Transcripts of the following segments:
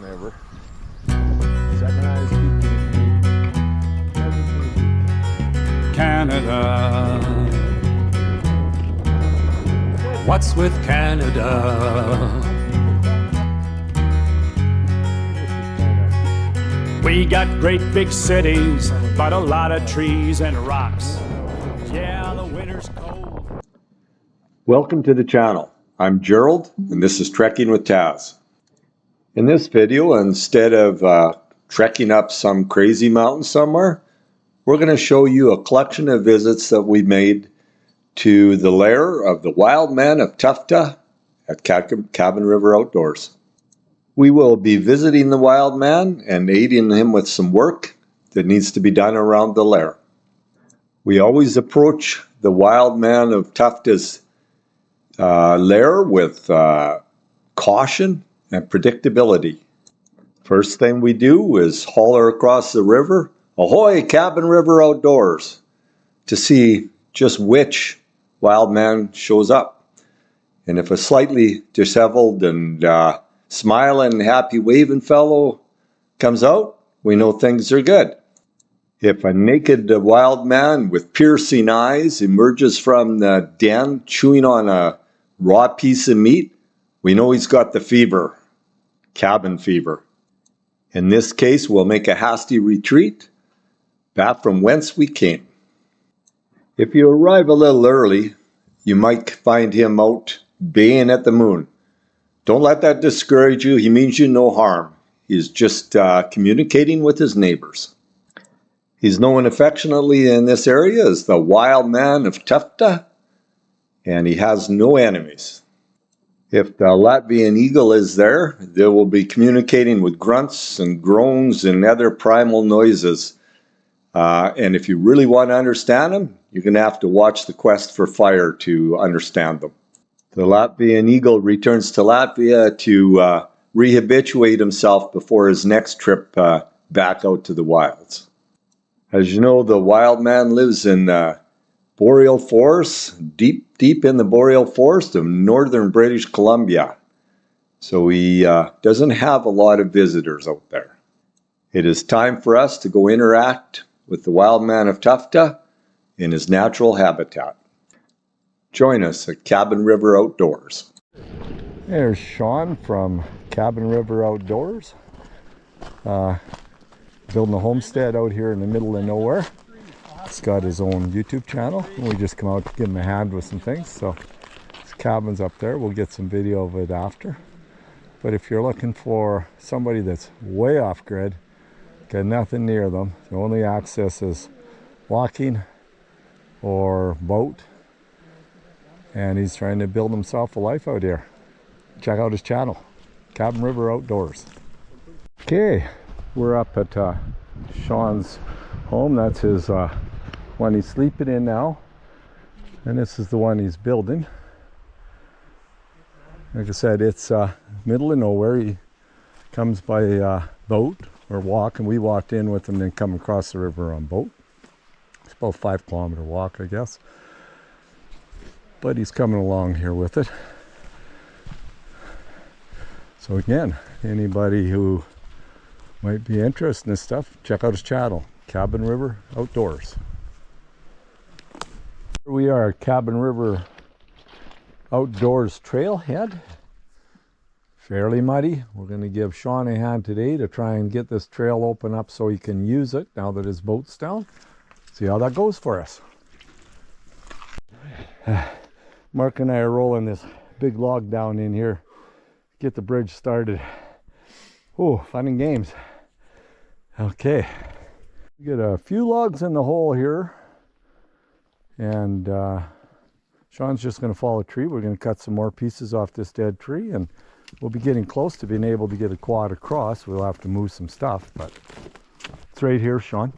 Never. Second eye speaking. Canada. What's with Canada? We got great big cities, but a lot of trees and rocks. Yeah, the winter's cold. Welcome to the channel. I'm Gerald, and this is Trekking with Taz. In this video, instead of trekking up some crazy mountain somewhere, we're going to show you a collection of visits that we made to the lair of the WILDMAN of TUFTE at Cabin River Outdoors. We will be visiting the WILDMAN and aiding him with some work that needs to be done around the lair. We always approach the WILDMAN of TUFTE's lair with caution and predictability. First thing we do is holler across the river, "Ahoy, Cabin River Outdoors," to see just which WILDMAN shows up. And if a slightly disheveled and smiling, happy waving fellow comes out, we know things are good. If a naked WILDMAN with piercing eyes emerges from the den chewing on a raw piece of meat, we know he's got the fever, cabin fever. In this case, we'll make a hasty retreat back from whence we came. If you arrive a little early, you might find him out baying at the moon. Don't let that discourage you. He means you no harm. He's just communicating with his neighbors. He's known affectionately in this area as the WILDMAN of TUFTE, and he has no enemies. If the Latvian eagle is there, they will be communicating with grunts and groans and other primal noises. And if you really want to understand them, you're going to have to watch The Quest for Fire to understand them. The Latvian eagle returns to Latvia to rehabilitate himself before his next trip back out to the wilds. As you know, the WILDMAN lives in boreal forests, deep in the boreal forest of northern British Columbia. So he doesn't have a lot of visitors out there. It is time for us to go interact with the WILDMAN of TUFTE in his natural habitat. Join us at Cabin River Outdoors. There's Sean from Cabin River Outdoors, building a homestead out here in the middle of nowhere. He's got his own YouTube channel, and we just come out to give him a hand with some things. So his cabin's up there. We'll get some video of it after. But if you're looking for somebody that's way off grid, got nothing near them, the only access is walking or boat, and he's trying to build himself a life out here, check out his channel, Cabin River Outdoors. Okay, we're up at Sean's home. That's his one he's sleeping in now, and this is the one he's building. Like I said, it's middle of nowhere. He comes by boat or walk, and we walked in with him, then come across the river on boat. It's about a 5-kilometer walk, I guess, but he's coming along here with it. So again, anybody who might be interested in this stuff, check out his channel, Cabin River Outdoors. Here we are at Cabin River Outdoors trailhead. Fairly muddy. We're going to give Sean a hand today to try and get this trail open up so he can use it now that his boat's down. See how that goes for us. Mark and I are rolling this big log down in here, get the bridge started. Oh, fun and games. Okay, we get a few logs in the hole here, and Sean's just going to follow a tree. We're going to cut some more pieces off this dead tree, and we'll be getting close to being able to get a quad across. We'll have to move some stuff, but it's right here, Sean.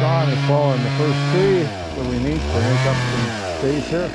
Sean is following the first tree that we need to make up some space here.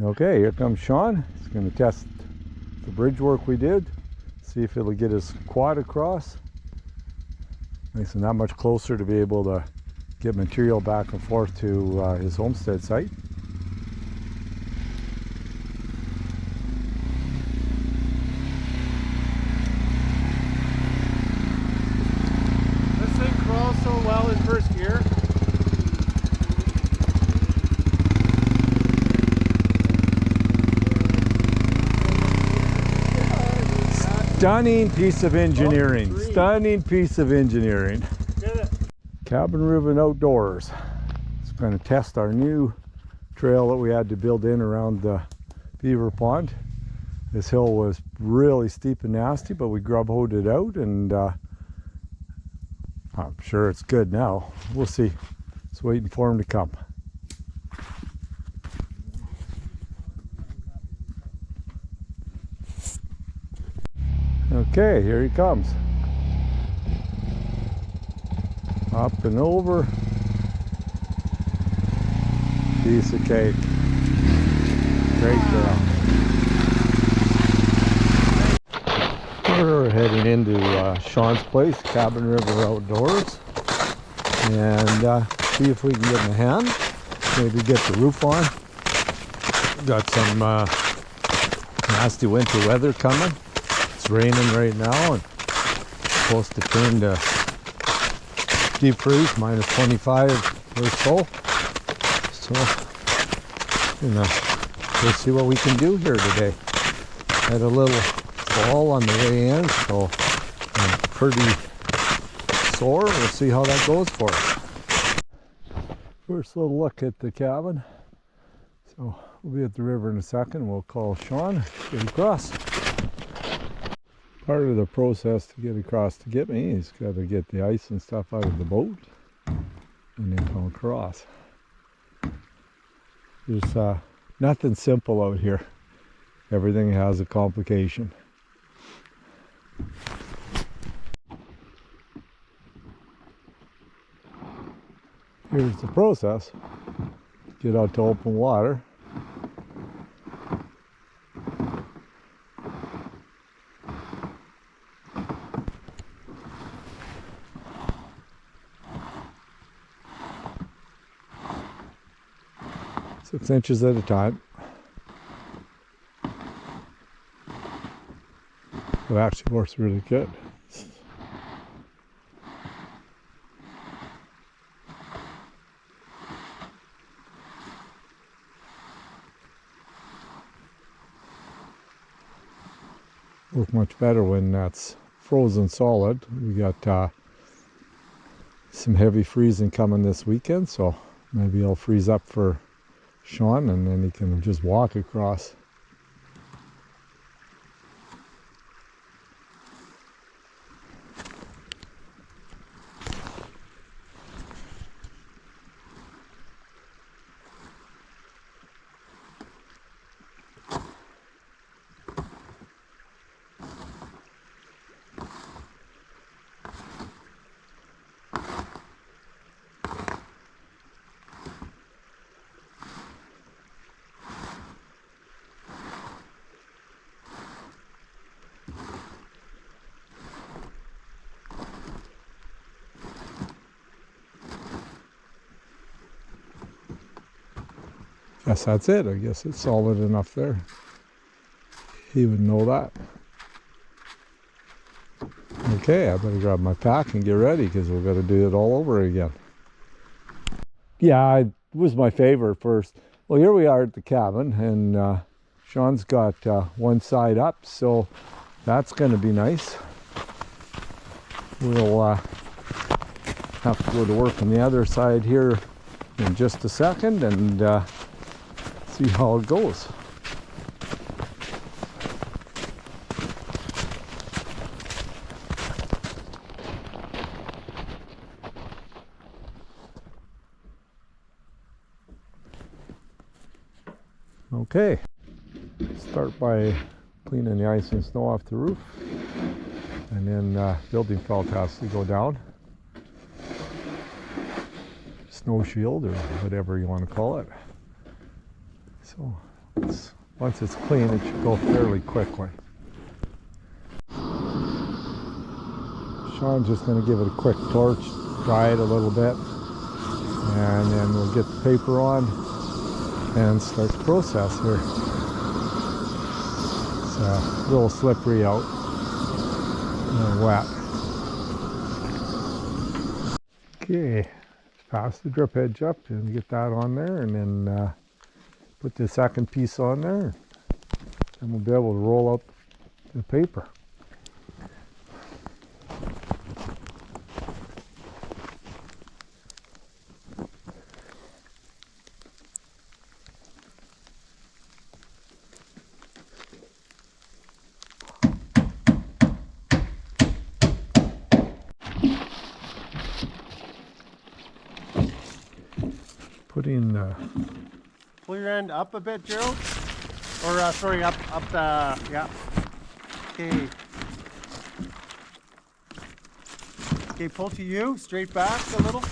Okay, here comes Sean. He's going to test the bridge work we did, see if it'll get his quad across. Makes him that much closer to be able to get material back and forth to his homestead site. This thing crawls so well in first gear. Stunning piece of engineering. Stunning piece of engineering. Cabin Ribbon Outdoors. It's going to test our new trail that we had to build in around the beaver pond. This hill was really steep and nasty, but we grub hoed it out, and I'm sure it's good now. We'll see. Just waiting for him to come. Okay, here he comes. Up and over. Piece of cake. Great trail. We're heading into Sean's place, Cabin River Outdoors, and see if we can get in a hand. Maybe get the roof on. Got some nasty winter weather coming. It's raining right now and supposed to turn to deep freeze, minus 25 or so. So, we'll see what we can do here today. Had a little fall on the way in, so I'm pretty sore. We'll see how that goes for us. First little look at the cabin. So we'll be at the river in a second. We'll call Sean, get across. Part of the process to get across to get me is got to get the ice and stuff out of the boat and then come across. There's nothing simple out here. Everything has a complication. Here's the process. Get out to open water. Six inches at a time. It actually works really good. Work much better when that's frozen solid. We got some heavy freezing coming this weekend, so maybe I'll freeze up for Sean and then he can just walk across. Guess that's it. I guess it's solid enough there. He would know that. Okay, I better grab my pack and get ready because we're going to do it all over again. Yeah, it was my favorite first. Well, here we are at the cabin, and Sean's got one side up, so that's going to be nice. We'll have to go to work on the other side here in just a second and see how it goes. Okay, start by cleaning the ice and snow off the roof, and then building felt has to go down. Snow shield or whatever you want to call it. So Once it's clean, it should go fairly quickly. Sean's just going to give it a quick torch, dry it a little bit, and then we'll get the paper on and start the process here. It's a little slippery out and wet. Okay, pass the drip edge up and get that on there, and then put the second piece on there, and we'll be able to roll out the paper. Putting Pull your end up a bit, Gerald. Or sorry, up the, yeah. Okay. Okay, pull to you, straight back a little.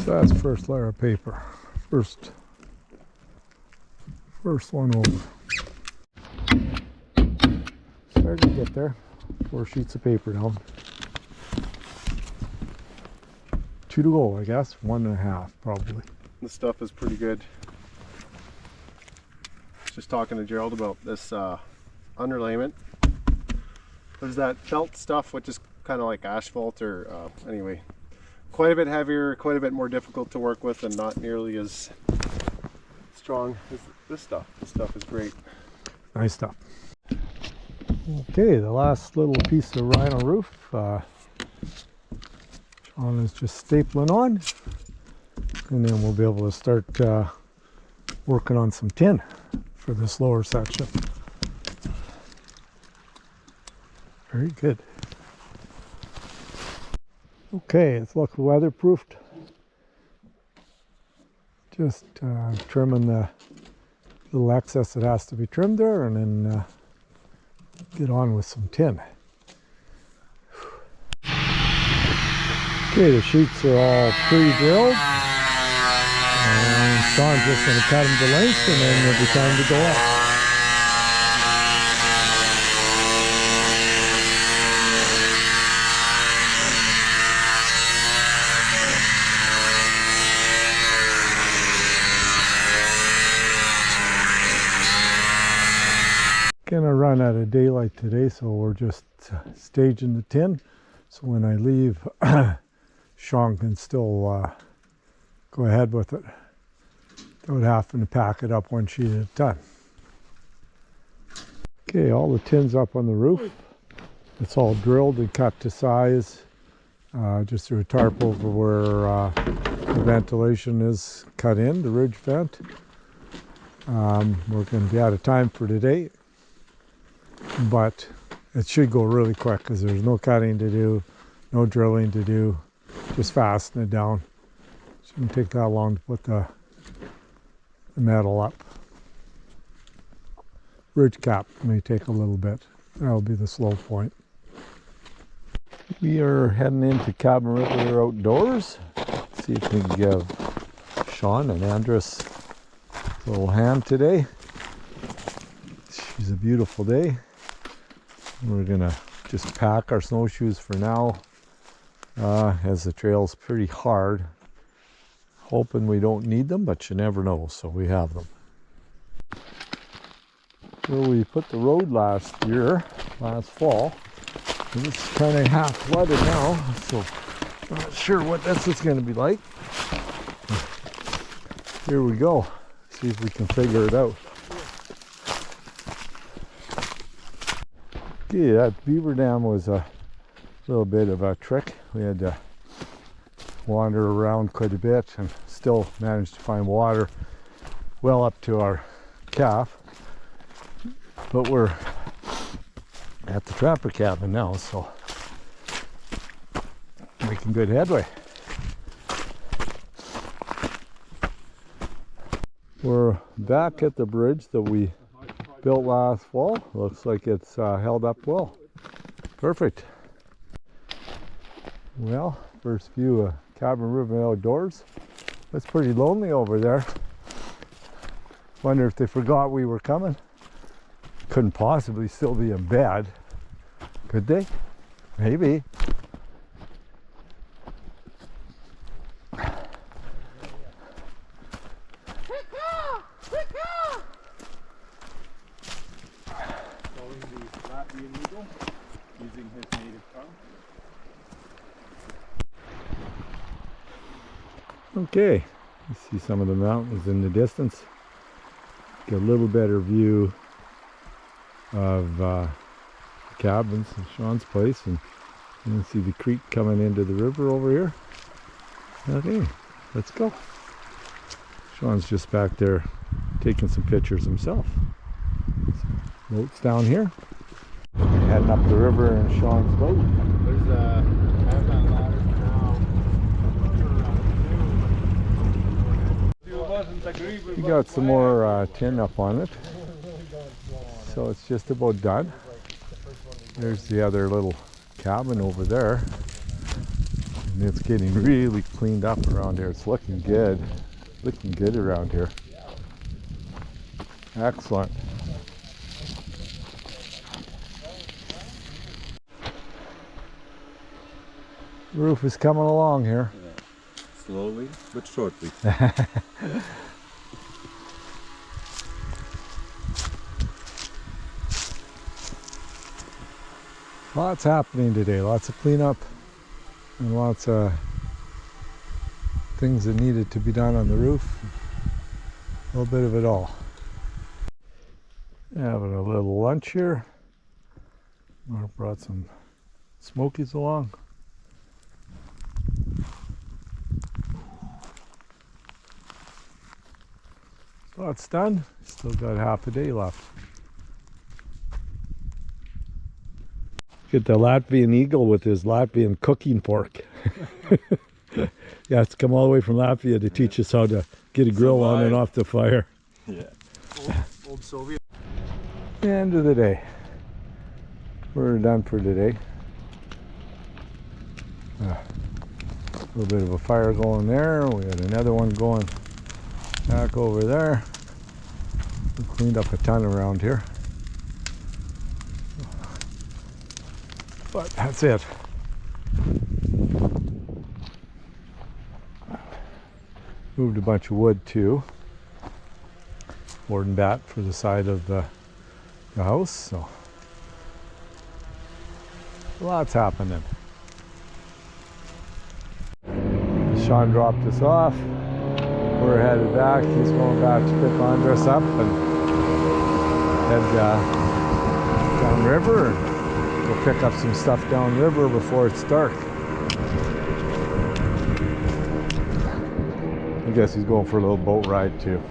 So that's the first layer of paper. First one over. Starting to get there. 4 sheets of paper down. 2 to go, I guess. 1.5 probably. This stuff is pretty good. Just talking to Gerald about this underlayment. There's that felt stuff, which is kind of like asphalt, or anyway, quite a bit heavier, quite a bit more difficult to work with, and not nearly as strong as this stuff. This stuff is great. Nice stuff. Okay, the last little piece of rhino roof. Sean is just stapling on, and then we'll be able to start working on some tin for this lower section. Very good. Okay, it's looking weatherproofed. Just trimming the little excess that has to be trimmed there, and then get on with some tin. Okay, the sheets are all pre-drilled, and Sean's just going to cut them to length, and then it'll be time to go up. Gonna run out of daylight today, so we're just staging the tin, so when I leave Sean can still go ahead with it without having to pack it up one sheet at a time. Okay, all the tin's up on the roof. It's all drilled and cut to size. Just threw a tarp over where the ventilation is cut in, the ridge vent. We're going to be out of time for today, but it should go really quick because there's no cutting to do, no drilling to do, just fasten it down. Shouldn't take that long to put the metal up. Ridge cap may take a little bit. That'll be the slow point. We are heading into Cabin River Outdoors. See if we can give Sean and Andres a little hand today. It's a beautiful day. We're gonna just pack our snowshoes for now, as the trail's pretty hard. Hoping we don't need them, but you never know, so we have them. Where we put the road last fall, and it's kind of half flooded now, so not sure what this is going to be like. Here we go. See if we can figure it out. Okay, that beaver dam was a little bit of a trick. We had to wander around quite a bit and still managed to find water well up to our calf. But we're at the trapper cabin now, so making good headway. We're back at the bridge that we built last fall. Looks like it's held up well. Perfect. Well, first view of Cabin River Outdoors. It's pretty lonely over there. Wonder if they forgot we were coming. Couldn't possibly still be in bed. Could they? Maybe. Using his native tongue. Okay, you see some of the mountains in the distance. Get a little better view of the cabins and Sean's place, and you can see the creek coming into the river over here. Okay, let's go. Sean's just back there taking some pictures himself. Boat's down here. Heading up the river in Sean's boat. There's a caravan ladder now. We got some more tin up on it, so it's just about done. There's the other little cabin over there, and it's getting really cleaned up around here. It's looking good around here. Excellent. The roof is coming along here. Slowly but shortly. Lots happening today, lots of cleanup and lots of things that needed to be done on the roof. A little bit of it all. Having a little lunch here. Mark brought some smokies along. So it's done. Still got half a day left. Get the Latvian eagle with his Latvian cooking fork. Yeah, it's come all the way from Latvia to teach us how to get a grill on and off the fire. Yeah. Old Soviet. End of the day. We're done for today. A little bit of a fire going there. We got another one going back over there. We cleaned up a ton around here. But that's it. Moved a bunch of wood too. Board and bat for the side of the house. So lots happening. Sean dropped us off. We're headed back. He's going back to pick Andres up and head downriver. We'll pick up some stuff downriver before it's dark. I guess he's going for a little boat ride too.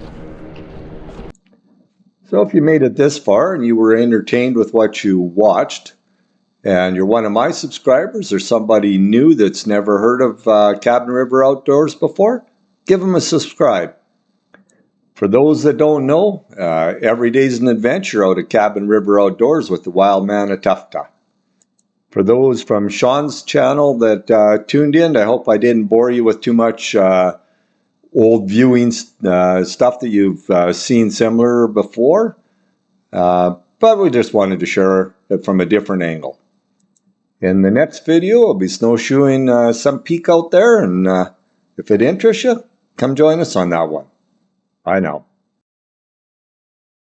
So if you made it this far and you were entertained with what you watched, and you're one of my subscribers or somebody new that's never heard of Cabin River Outdoors before, give them a subscribe. For those that don't know, every day's an adventure out at Cabin River Outdoors with the WILDMAN of TUFTE. For those from Sean's channel that tuned in, I hope I didn't bore you with too much old viewing stuff that you've seen similar before, but we just wanted to share it from a different angle. In the next video, I'll be snowshoeing some peak out there, and if it interests you, come join us on that one. Bye now.